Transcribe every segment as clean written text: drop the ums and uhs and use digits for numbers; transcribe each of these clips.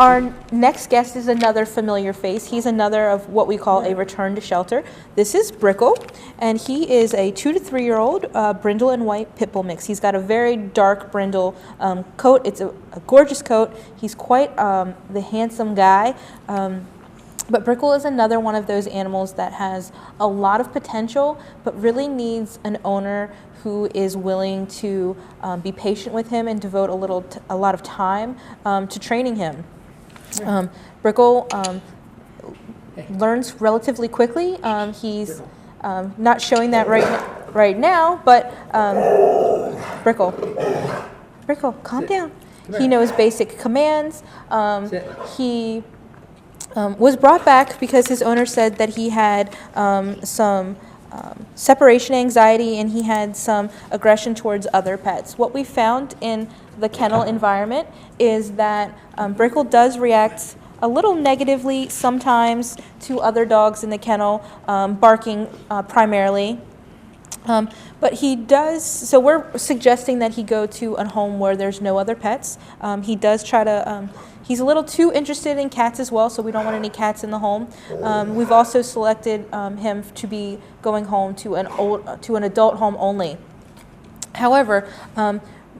Our next guest is another familiar face. He's another of what we call a return to shelter. This is Brickle, and he is a 2 to 3 year old brindle and white pit bull mix. He's got a very dark brindle coat. It's a gorgeous coat. He's quite the handsome guy. But Brickle is another one of those animals that has a lot of potential, but really needs an owner who is willing to be patient with him and devote a lot of time to training him. Brickle learns relatively quickly. He's not showing that right now, but Brickle, calm down. He knows basic commands. He was brought back because his owner said that he had some separation anxiety and he had some aggression towards other pets. What we found in the kennel environment is that Brickle does react a little negatively sometimes to other dogs in the kennel, barking primarily. But he does, so we're suggesting that he go to a home where there's no other pets. He does try to, he's a little too interested in cats as well, so we don't want any cats in the home. We've also selected him to be going home to an adult home only. However,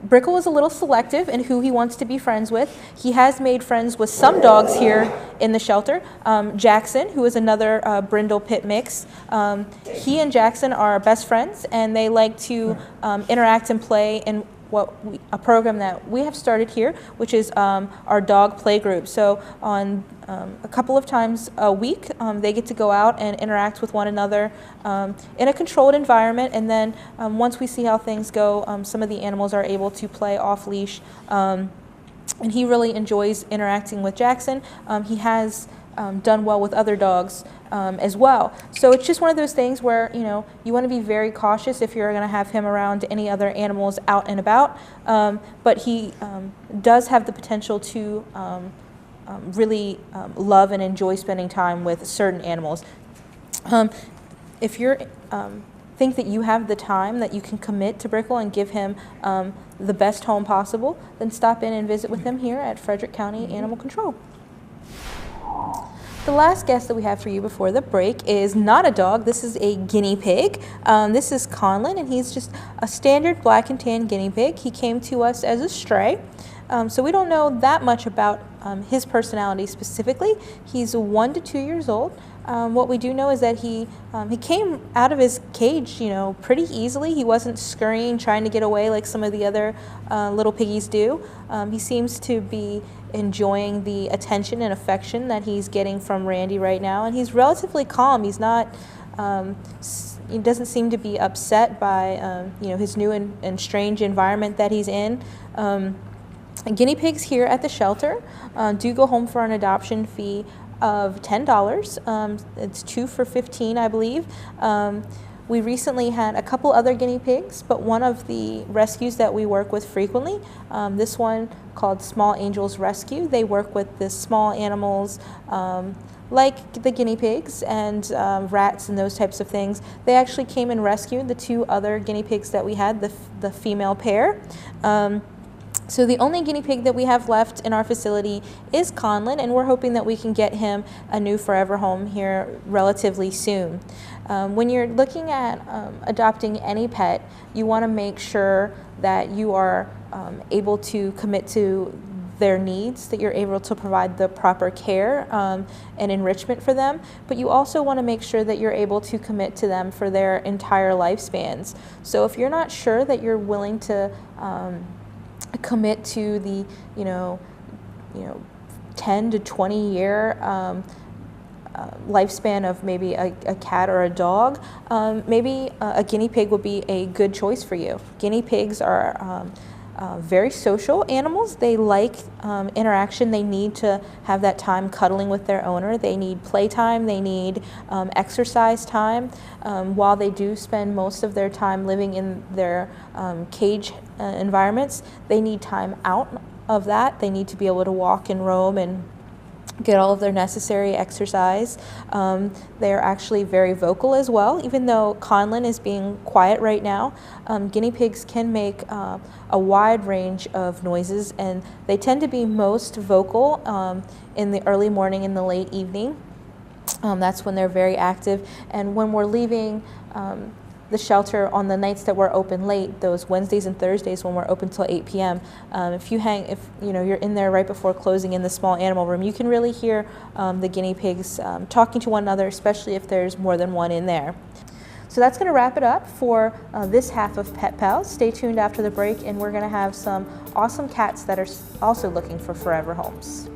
Brickle is a little selective in who he wants to be friends with. He has made friends with some dogs here in the shelter. Jackson, who is another brindle pit mix, he and Jackson are best friends, and they like to interact and play in a program that we have started here, which is our dog play group. So on a couple of times a week, they get to go out and interact with one another in a controlled environment, and then once we see how things go, some of the animals are able to play off leash, and he really enjoys interacting with Jackson. He has done well with other dogs as well. So it's just one of those things where, you know, you want to be very cautious if you're going to have him around any other animals out and about. But he does have the potential to really love and enjoy spending time with certain animals. If you're think that you have the time that you can commit to Brickle and give him the best home possible, then stop in and visit with him here at Frederick County Animal Control. The last guest that we have for you before the break is not a dog. This is a guinea pig. This is Conlan, and he's just a standard black and tan guinea pig. He came to us as a stray, so we don't know that much about his personality specifically. He's 1 to 2 years old. What we do know is that he came out of his cage, you know, pretty easily. He wasn't scurrying, trying to get away like some of the other little piggies do. He seems to be enjoying the attention and affection that he's getting from Randy right now, and he's relatively calm. He's not, he doesn't seem to be upset by, you know, his new and strange environment that he's in. Guinea pigs here at the shelter do go home for an adoption fee of $10. It's 2 for $15, I believe. We recently had a couple other guinea pigs, but one of the rescues that we work with frequently, this one called Small Angels Rescue, they work with the small animals like the guinea pigs and rats and those types of things. They actually came and rescued the 2 other guinea pigs that we had, the female pair. So the only guinea pig that we have left in our facility is Conlan, and we're hoping that we can get him a new forever home here relatively soon. When you're looking at adopting any pet, you want to make sure that you are able to commit to their needs, that you're able to provide the proper care and enrichment for them, but you also want to make sure that you're able to commit to them for their entire lifespans. So if you're not sure that you're willing to commit to the, you know, 10 to 20 year lifespan of maybe a cat or a dog, maybe a guinea pig would be a good choice for you. Guinea pigs are very social animals. They like interaction. They need to have that time cuddling with their owner. They need playtime. They need exercise time. While they do spend most of their time living in their cage environments, they need time out of that. They need to be able to walk and roam and get all of their necessary exercise. They are actually very vocal as well. Even though Conlan is being quiet right now, guinea pigs can make a wide range of noises, and they tend to be most vocal in the early morning and the late evening. That's when they're very active. And when we're leaving the shelter on the nights that we're open late, those Wednesdays and Thursdays when we're open till 8 p.m. If you're in there right before closing in the small animal room, you can really hear the guinea pigs talking to one another, especially if there's more than one in there. So that's going to wrap it up for this half of Pet Pals. Stay tuned after the break, and we're going to have some awesome cats that are also looking for forever homes.